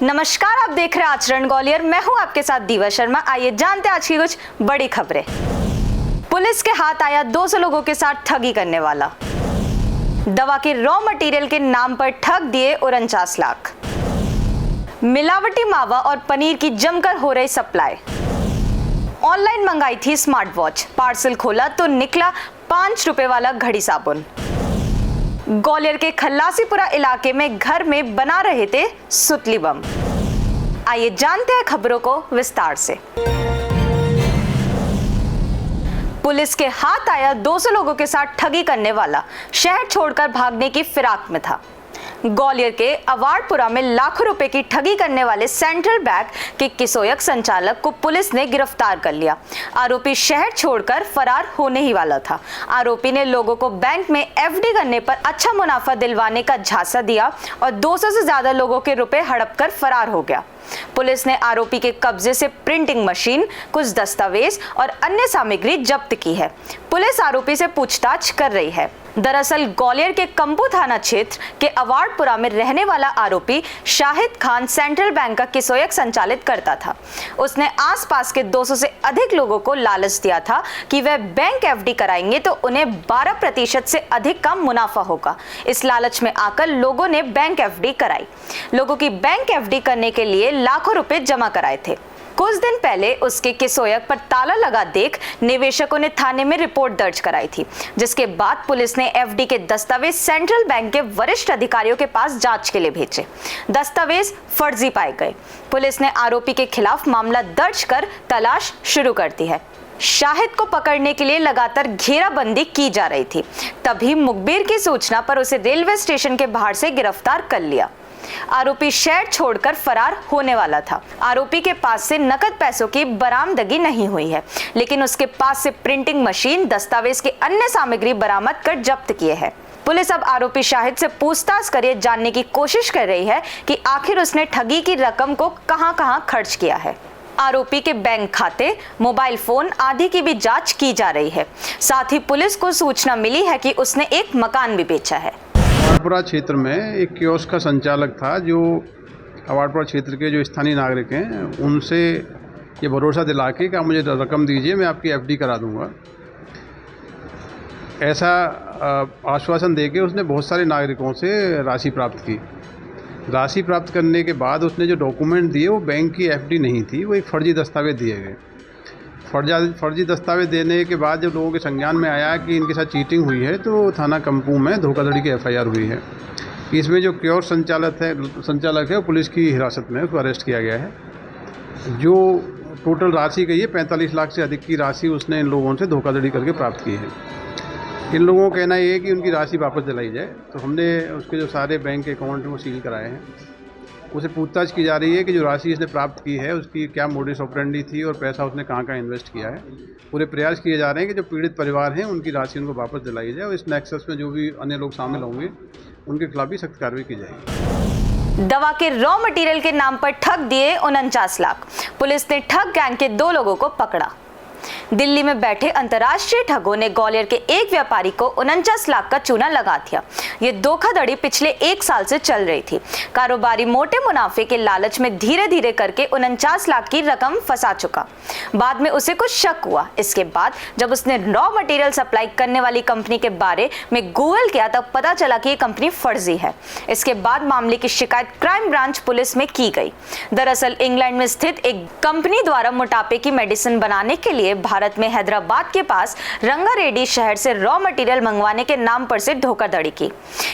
नमस्कार, आप देख रहे हैं आचरण ग्वालियर। मैं हूं आपके साथ दीवा शर्मा। आइए जानते हैं आज की कुछ बड़ी खबरें। पुलिस के हाथ आया 200 लोगों के साथ ठगी करने वाला। दवा के रॉ मटेरियल के नाम पर ठग दिए 49 लाख। मिलावटी मावा और पनीर की जमकर हो रही सप्लाई। ऑनलाइन मंगाई थी स्मार्ट वॉच, पार्सल खोला तो निकला 5 रुपए वाला घड़ी साबुन। ग्वालियर के खल्लासीपुरा इलाके में घर में बना रहे थे सुतली बम। आइए जानते हैं खबरों को विस्तार से। पुलिस के हाथ आया 200 लोगों के साथ ठगी करने वाला शहर छोड़कर भागने की फिराक में था। ग्वालियर के अवार्डपुरा में लाखों रुपए की ठगी करने वाले सेंट्रल बैंक के किसोयक संचालक को पुलिस ने गिरफ्तार कर लिया। आरोपी शहर छोड़कर फरार होने ही वाला था। आरोपी ने लोगों को बैंक में एफडी करने पर अच्छा मुनाफा दिलवाने का झांसा दिया और 200 से ज्यादा लोगों के रुपए हड़प कर फरार हो गया। पुलिस ने आरोपी के कब्जे से प्रिंटिंग मशीन, कुछ दस्तावेज और अन्य सामग्री जब्त की है। पुलिस आरोपी से पूछताछ कर रही है। दरअसल ग्वालियर के कंपू थाना क्षेत्र के अवार्डपुरा में रहने वाला आरोपी शाहिद खान सेंट्रल बैंक का किसोयक संचालित करता था। उसने आसपास के 200 से अधिक लोगों को लालच दिया था कि वह बैंक एफडी कराएंगे तो उन्हें 12% से अधिक का मुनाफा होगा। इस लालच में आकर लोगों ने बैंक एफडी कराई। लोगों की बैंक एफडी करने के लिए लाखों रुपए जमा कराए थे। कुछ दिन पहले उसके किसोयक पर ताला लगा देख निवेशकों ने थाने में रिपोर्ट दर्ज कराई थी, जिसके बाद पुलिस ने एफडी के दस्तावेज सेंट्रल बैंक के वरिष्ठ अधिकारियों के पास जांच के लिए भेजे। दस्तावेज फर्जी पाए गए। पुलिस ने आरोपी के खिलाफ मामला दर्ज कर तलाश शुरू कर दी है। शाहिद को पकड़ने के लिए लगातार घेराबंदी की जा रही थी। तभी मुखबिर की सूचना पर उसे रेलवे स्टेशन के बाहर से गिरफ्तार कर लिया। आरोपी शहर छोड़कर फरार होने वाला था। आरोपी के पास से नकद पैसों की बरामदगी नहीं हुई है, लेकिन उसके पास से प्रिंटिंग मशीन, दस्तावेज के अन्य सामग्री बरामद कर जब्त किए हैं। पुलिस अब आरोपी शाहिद से पूछताछ कर जानने की कोशिश कर रही है कि आखिर उसने ठगी की रकम को कहां-कहां खर्च किया है। आरोपी के बैंक खाते, मोबाइल फोन आदि की भी जांच की जा रही है। साथ ही पुलिस को सूचना मिली है कि उसने एक मकान भी बेचा है। अवार्डपुरा क्षेत्र में एक कियोस्क का संचालक था, जो अवार्डपुरा क्षेत्र के जो स्थानीय नागरिक हैं उनसे ये भरोसा दिला के कि आप मुझे रकम दीजिए, मैं आपकी एफडी करा दूंगा। ऐसा आश्वासन देके उसने बहुत सारे नागरिकों से राशि प्राप्त की। राशि प्राप्त करने के बाद उसने जो डॉक्यूमेंट दिए वो बैंक की एफडी नहीं थी, वो एक फर्जी दस्तावेज दिए गए। फर्जी दस्तावेज देने के बाद जब लोगों के संज्ञान में आया कि इनके साथ चीटिंग हुई है, तो थाना कंपू में धोखाधड़ी की एफआईआर हुई है। इसमें जो कियोस्क संचालक है वो पुलिस की हिरासत में, उसको अरेस्ट किया गया है। जो टोटल राशि कही है 45 लाख से अधिक की राशि उसने इन लोगों से धोखाधड़ी करके प्राप्त की है। इन लोगों का कहना ये है कि उनकी राशि वापस दिलाई जाए, तो हमने उसके जो सारे बैंक अकाउंट हैं वो सील कराए हैं। उसे पूछताछ की जा रही है कि जो राशि इसने प्राप्त की है उसकी क्या मोडिस ऑपरेंडी थी और पैसा उसने कहाँ इन्वेस्ट किया है। पूरे प्रयास किए जा रहे हैं कि जो पीड़ित परिवार हैं उनकी राशि उनको वापस दिलाई जाए और इस नेक्सस में जो भी अन्य लोग शामिल होंगे उनके खिलाफ भी सख्त कार्रवाई की जाएगी। दवा के रॉ मटेरियल के नाम पर ठग दिए 49 लाख। पुलिस ने ठग गैंग के 2 लोगों को पकड़ा। दिल्ली में बैठे अंतर्राष्ट्रीय ठगों ने ग्वालियर के एक व्यापारी को 49 लाख का चूना लगा दिया। ये धोखाधड़ी पिछले 1 साल से चल रही थी। कारोबारी मोटे मुनाफे के लालच में धीरे धीरे करके 49 लाख की रकम फंसा चुका। बाद में उसे कुछ शक हुआ। इसके बाद जब उसने रॉ मटेरियल सप्लाई करने वाली कंपनी के बारे में गूगल किया तब पता चला कि ये कंपनी फर्जी है। इसके बाद मामले की शिकायत क्राइम ब्रांच पुलिस में की गई। दरअसल इंग्लैंड में स्थित एक कंपनी द्वारा मोटापे की मेडिसिन बनाने के लिए भारत में हैदराबाद के पास रंगारेड्डी शहर से रॉ मटेरियल मंगवाने के नाम पर से धोखाधड़ी की।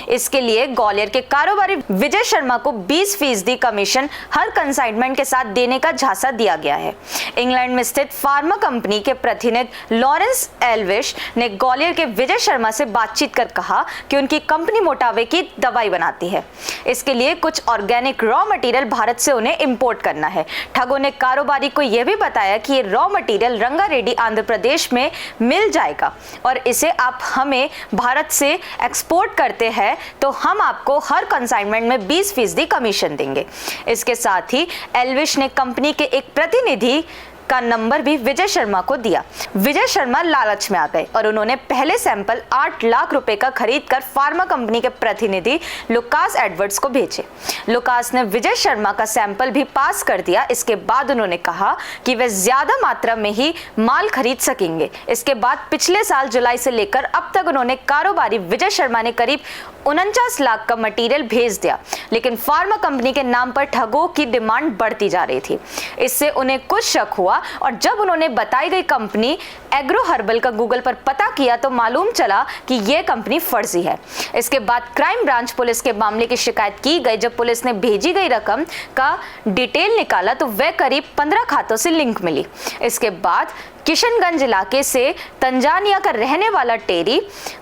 इसके लिए ग्वालियर के कारोबारी विजय शर्मा को 20% कमीशन हर कंसाइनमेंट के साथ देने का झांसा दिया गया है। इंग्लैंड में स्थित फार्मा कंपनी के प्रतिनिधि लॉरेंस एल्विश ने ग्वालियर के विजय शर्मा से बातचीत कर कहा कि उनकी कंपनी मोटापे की दवाई बनाती है। इसके लिए कुछ ऑर्गेनिक रॉ मटेरियल भारत से उन्हें इंपोर्ट करना है। ठगों ने कारोबारी को यह भी बताया कि ये रॉ मटेरियल रंगारेड्डी आंध्र प्रदेश में मिल जाएगा और इसे आप हमें भारत से एक्सपोर्ट करते हैं तो हम आपको हर कंसाइनमेंट में 20% कमीशन देंगे। इसके साथ ही एल्विश ने कंपनी के एक प्रतिनिधि का नंबर भी विजय शर्मा को दिया। विजय शर्मा लालच में आ गए और उन्होंने पहले सैंपल 8 लाख रुपए का खरीदकर फार्मा कंपनी के प्रतिनिधि लुकास एडवर्ड्स को भेजे। लुकास ने विजय शर्मा का सैंपल भी पास कर दिया। इसके बाद उन्होंने कहा कि वे ज्यादा मात्रा में ही माल खरीद सकेंगे। इसके बाद पिछले साल जुलाई से लेकर अब तक उन्होंने कारोबारी विजय शर्मा ने करीब 49 लाख का मटेरियल भेज दिया, लेकिन फार्मा कंपनी के नाम पर ठगों की डिमांड बढ़ती जा रही थी। इससे उन्हें कुछ शक हुआ और जब उन्होंने बताई गई कंपनी एग्रो हर्बल का गूगल पर पता किया तो मालूम चला कि यह कंपनी फर्जी है। इसके बाद क्राइम ब्रांच पुलिस के मामले की शिकायत की गई। जब पुलिस ने भेजी गई रकम का डिटेल निकाला तो वह करीब 15 खातों से लिंक मिली। इसके बाद किशनगंज इलाके से तंजानिया का रहने वाला टेरी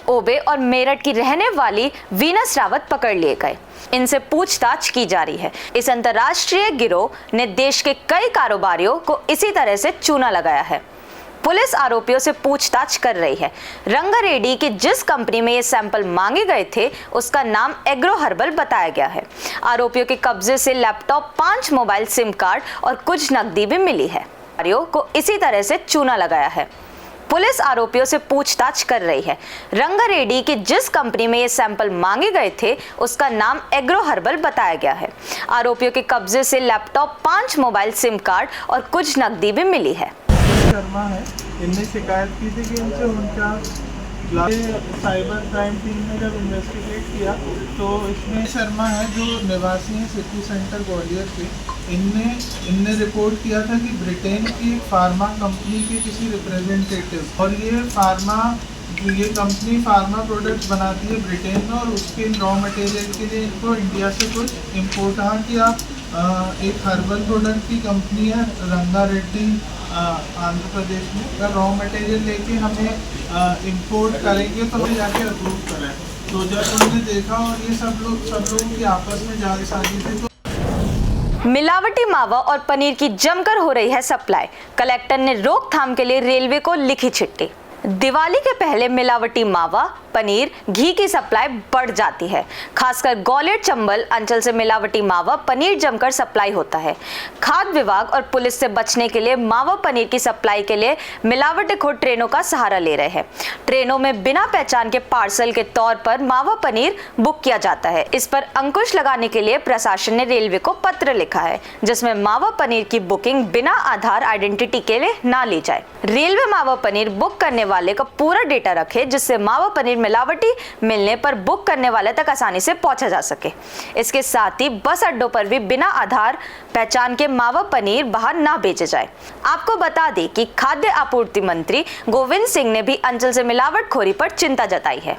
ओबे और मेरठ की रहने वाली वीनस रावत पकड़ लिए गए। इनसे पूछताछ की जा रही है। इस अंतर्राष्ट्रीय गिरोह ने देश के कई कारोबारियों को इसी तरह से चूना लगाया है। पुलिस आरोपियों से पूछताछ कर रही है। रंगारेड्डी की जिस कंपनी में ये सैंपल मांगे गए थे उसका नाम एग्रो हर्बल बताया गया है। आरोपियों के कब्जे से लैपटॉप, 5 मोबाइल सिम कार्ड और कुछ नकदी भी मिली है। को इसी तरह से चूना लगाया है। पुलिस आरोपियों से पूछताछ कर रही है। रंगारेड्डी की जिस कंपनी में ये सैंपल मांगे गए थे उसका नाम एग्रो हर्बल बताया गया है। आरोपियों के कब्जे से लैपटॉप, 5 मोबाइल सिम कार्ड और कुछ नकदी भी मिली है। शर्मा है, इनने शिकायत की थी कि इनसे उनका साइबर क्राइम टीम ने जब इन्वेस्टिगेट किया तो इसमें शर्मा है जो निवासी हैं सिटी सेंटर ग्वालियर के, इनने रिपोर्ट किया था कि ब्रिटेन की फार्मा कंपनी के किसी रिप्रेजेंटेटिव और ये कंपनी फार्मा प्रोडक्ट्स बनाती है ब्रिटेन में और उसके रॉ मटेरियल के लिए इनको इंडिया से कुछ इम्पोर्ट, हाँ कि आप एक हर्बल प्रोडक्ट की कंपनी है रंगारेड्डी आंध्र प्रदेश में, अगर रॉ मटेरियल लेके हमें इंपोर्ट करेंगे तो हमें जाके अप्रूव करें। तो जब उन्होंने देखा और ये सब लोगों की आपस में जालसाजी थी तो मिलावटी मावा और पनीर की जमकर हो रही है सप्लाई। कलेक्टर ने रोकथाम के लिए रेलवे को लिखी चिट्ठी। दिवाली के पहले मिलावटी मावा, पनीर, घी की सप्लाई बढ़ जाती है। खासकर ग्वालियर चंबल अंचल से मिलावटी मावा, पनीर जमकर सप्लाई होता है। खाद्य विभाग और पुलिस से बचने के लिए मावा पनीर की सप्लाई के लिए मिलावटखोर ट्रेनों का सहारा ले रहे हैं। ट्रेनों में बिना पहचान के पार्सल के तौर पर मावा पनीर बुक किया जाता है। इस पर अंकुश लगाने के लिए प्रशासन ने रेलवे को पत्र लिखा है जिसमें मावा पनीर की बुकिंग बिना आधार आइडेंटिटी के लिए ना ली जाए। रेलवे मावा पनीर बुक करने वाले का पूरा डेटा रखे जिससे मावा पनीर मिलावटी मिलने पर बुक करने वाले तक आसानी से पहुंचा जा सके। इसके साथ ही बस अड्डों पर भी बिना आधार पहचान के मावा पनीर बाहर ना बेचे जाए। आपको बता दें कि खाद्य आपूर्ति मंत्री गोविंद सिंह ने भी अंचल से मिलावटखोरी पर चिंता जताई है।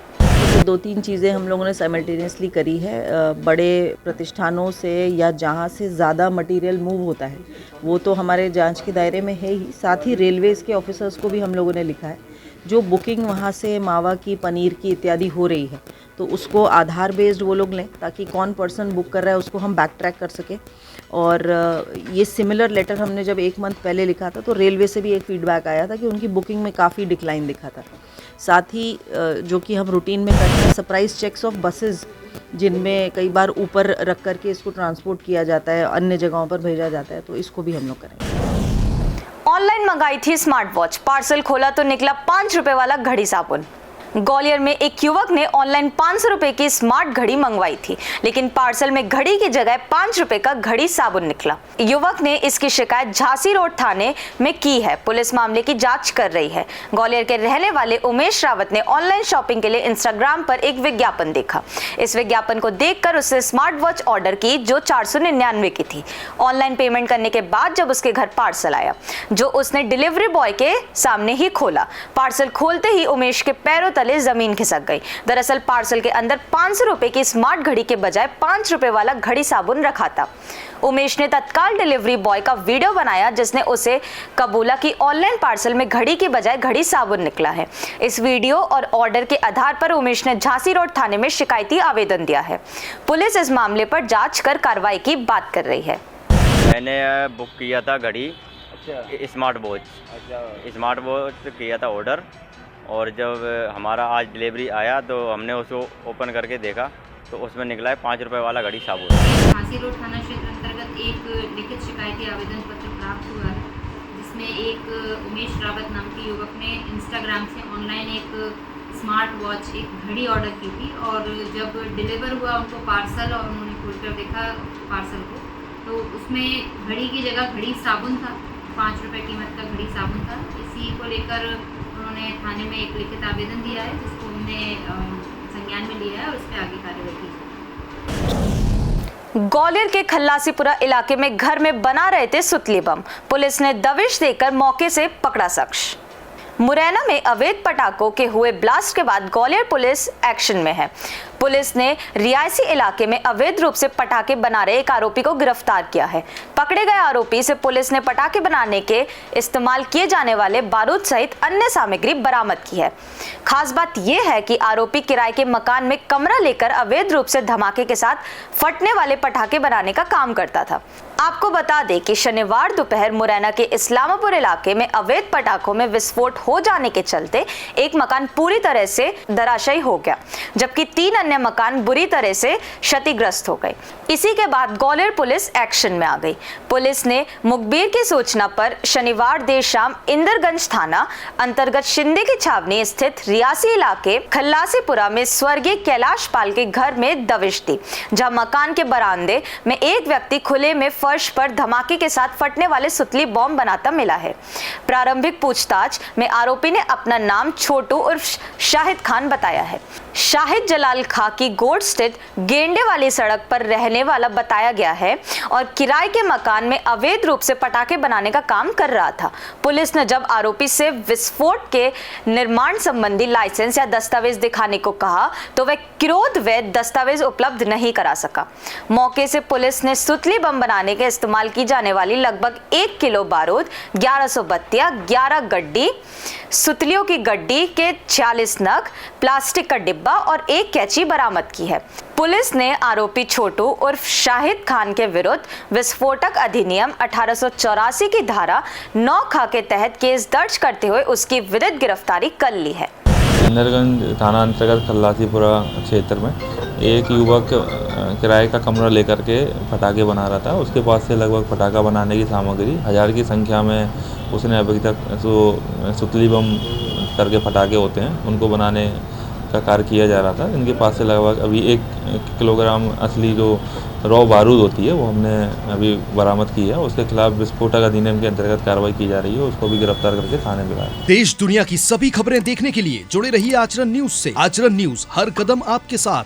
2-3 चीज़ें हम लोगों ने साइमल्टेनियसली करी है। बड़े प्रतिष्ठानों से या जहाँ से ज़्यादा मटेरियल मूव होता है वो तो हमारे जांच के दायरे में है ही, साथ ही रेलवेज़ के ऑफिसर्स को भी हम लोगों ने लिखा है जो बुकिंग वहाँ से मावा की, पनीर की इत्यादि हो रही है तो उसको आधार बेस्ड वो लोग लें ताकि कौन पर्सन बुक कर रहा है उसको हम बैक ट्रैक कर सकें। और ये सिमिलर लेटर हमने जब 1 मंथ पहले लिखा था तो रेलवे से भी एक फीडबैक आया था कि उनकी बुकिंग में काफ़ी डिक्लाइन दिखा था। साथ ही जो कि हम रूटीन में करते हैं सरप्राइज चेक्स ऑफ बसेस जिनमें कई बार ऊपर रख करके इसको ट्रांसपोर्ट किया जाता है, अन्य जगहों पर भेजा जाता है, तो इसको भी हम लोग करेंगे। ऑनलाइन मंगाई थी स्मार्ट वॉच, पार्सल खोला तो निकला 5 रुपए वाला घड़ी साबुन। ग्वालियर में एक युवक ने ऑनलाइन 500 रुपए की स्मार्ट घड़ी मंगवाई थी, लेकिन पार्सल में घड़ी की जगह 5 रुपए का घड़ी साबुन निकला। युवक ने इसकी शिकायत झांसी रोड थाने में की है। पुलिस मामले की जांच कर रही है। ग्वालियर के रहने वाले उमेश रावत ने ऑनलाइन शॉपिंग के लिए इंस्टाग्राम पर एक विज्ञापन देखा। इस विज्ञापन को देखकर उसने स्मार्ट वॉच ऑर्डर की जो 499 की थी। ऑनलाइन पेमेंट करने के बाद जब उसके घर पार्सल आया जो उसने डिलीवरी बॉय के सामने ही खोला। पार्सल खोलते ही उमेश के पैरों जमीन खिसक गई। दरअसल पार्सल के अंदर 500 रुपए की स्मार्ट घड़ी के बजाय 5 रुपए वाला घड़ी साबुन रखा था। उमेश ने तत्काल डिलीवरी बॉय का वीडियो बनाया जिसने उसे कबूला कि ऑनलाइन पार्सल में घड़ी के बजाय घड़ी साबुन निकला है। इस वीडियो और ऑर्डर के आधार पर उमेश ने झांसी रोड थाने में शिकायती आवेदन दिया है। पुलिस इस मामले पर जांच कर कार्रवाई की बात कर रही है। मैंने बुक किया था घड़ी, स्मार्ट वॉच किया था ऑर्डर, और जब हमारा आज डिलीवरी आया तो हमने उसको ओपन करके देखा तो उसमें निकला है 5 रुपए वाला घड़ी साबुन। झांसी रोड थाना क्षेत्र अंतर्गत एक लिखित शिकायती आवेदन पत्र प्राप्त हुआ है जिसमें जिसमें एक उमेश रावत नाम के युवक ने इंस्टाग्राम से ऑनलाइन एक स्मार्ट वॉच, एक घड़ी ऑर्डर की थी और जब डिलीवर हुआ उनको पार्सल और उन्होंने खोलकर देखा पार्सल को, तो उसमें घड़ी की जगह घड़ी साबुन था, 5 रुपये कीमत का घड़ी साबुन था। इसी को लेकर उन्होंने थाने में एक लिखित आवेदन दिया है, जिसको हमने संज्ञान में लिया है और उस पर आगे कार्रवाई की जाए। ग्वालियर के खल्लासीपुरा इलाके में घर में बना रहे थे सुतली बम, पुलिस ने दबिश देकर मौके से पकड़ा शख्स। मुरैना में अवैध पटाखों के हुए ब्लास्ट के बाद ग्वालियर पुलिस एक्शन में है। पुलिस ने रियासी इलाके में अवैध रूप से पटाखे बना रहे एक आरोपी को गिरफ्तार किया है। पकड़े गए आरोपी से पुलिस ने पटाखे बनाने के इस्तेमाल किए जाने वाले बारूद सहित अन्य सामग्री बरामद की है। खास बात यह है कि आरोपी किराए के मकान में कमरा लेकर अवैध रूप से धमाके के साथ फटने वाले पटाखे बनाने का काम करता था। आपको बता दें कि शनिवार दोपहर मुरैना के इस्लामापुर इलाके में अवैध पटाखों में विस्फोट हो जाने के चलते एक मकान पूरी तरह से धराशायी हो गया, जबकि 3 अन्य मकान बुरी तरह से क्षतिग्रस्त हो गए। इसी के बाद ग्वालियर पुलिस एक्शन में आ गई। पुलिस ने मुखबिर की सूचना पर शनिवार देर शाम इंदरगंज थाना अंतर्गत शिंदे की छावनी स्थित रियासी इलाके खल्लासीपुरा में स्वर्गीय कैलाश पाल के घर में दबिश दी, जहां मकान के बरामदे में एक व्यक्ति खुले में फर्श पर धमाके के साथ फटने वाले सुतली बॉम्ब बनाता मिला है। प्रारंभिक पूछताछ में आरोपी ने अपना नाम छोटू उर्फ शाहिद खान बताया है। शाहिद जलाल खां की गोड स्थित गेंडे वाली सड़क पर रहने वाला बताया गया है और किराए के मकान में अवैध रूप से पटाखे बनाने का काम कर रहा था। पुलिस ने जब आरोपी से विस्फोट के निर्माण संबंधी लाइसेंस या दस्तावेज दिखाने को कहा तो वह क्रोध वैध दस्तावेज उपलब्ध नहीं करा सका। मौके से पुलिस ने सुतली बम बनाने के इस्तेमाल की जाने वाली लगभग 1 किलो बारूद, 1100 बत्तियां, 11 गड्डी, सुतलियों की गड्डी के 46 नग, प्लास्टिक का डिब्बा और एक कैंची बरामद की है। पुलिस ने आरोपी छोटू उर्फ शाहिद खान के विरुद्ध विस्फोटक अधिनियम 1884 की धारा 9 ख के तहत केस दर्ज करते हुए उसकी विधिक गिरफ्तारी कर ली है। इंदरगंज थाना अंतर्गत खल्लासीपुरा क्षेत्र में एक युवक किराए का कमरा लेकर के पटाखे बना रहा था। उसके पास से लगभग पटाखा बनाने की सामग्री 1000 की संख्या में उसने अभी तक सुतली बम करके पटाखे होते हैं उनको बनाने का कार्य किया जा रहा था। इनके पास से लगभग अभी 1 किलोग्राम असली जो रॉ बारूद होती है वो हमने अभी बरामद की है। उसके खिलाफ विस्फोटक अधिनियम के अंतर्गत कार्रवाई की जा रही है। उसको भी गिरफ्तार करके थाने में लाया। देश दुनिया की सभी खबरें देखने के लिए जुड़े रहिए आचरण न्यूज से। आचरण न्यूज, हर कदम आपके साथ।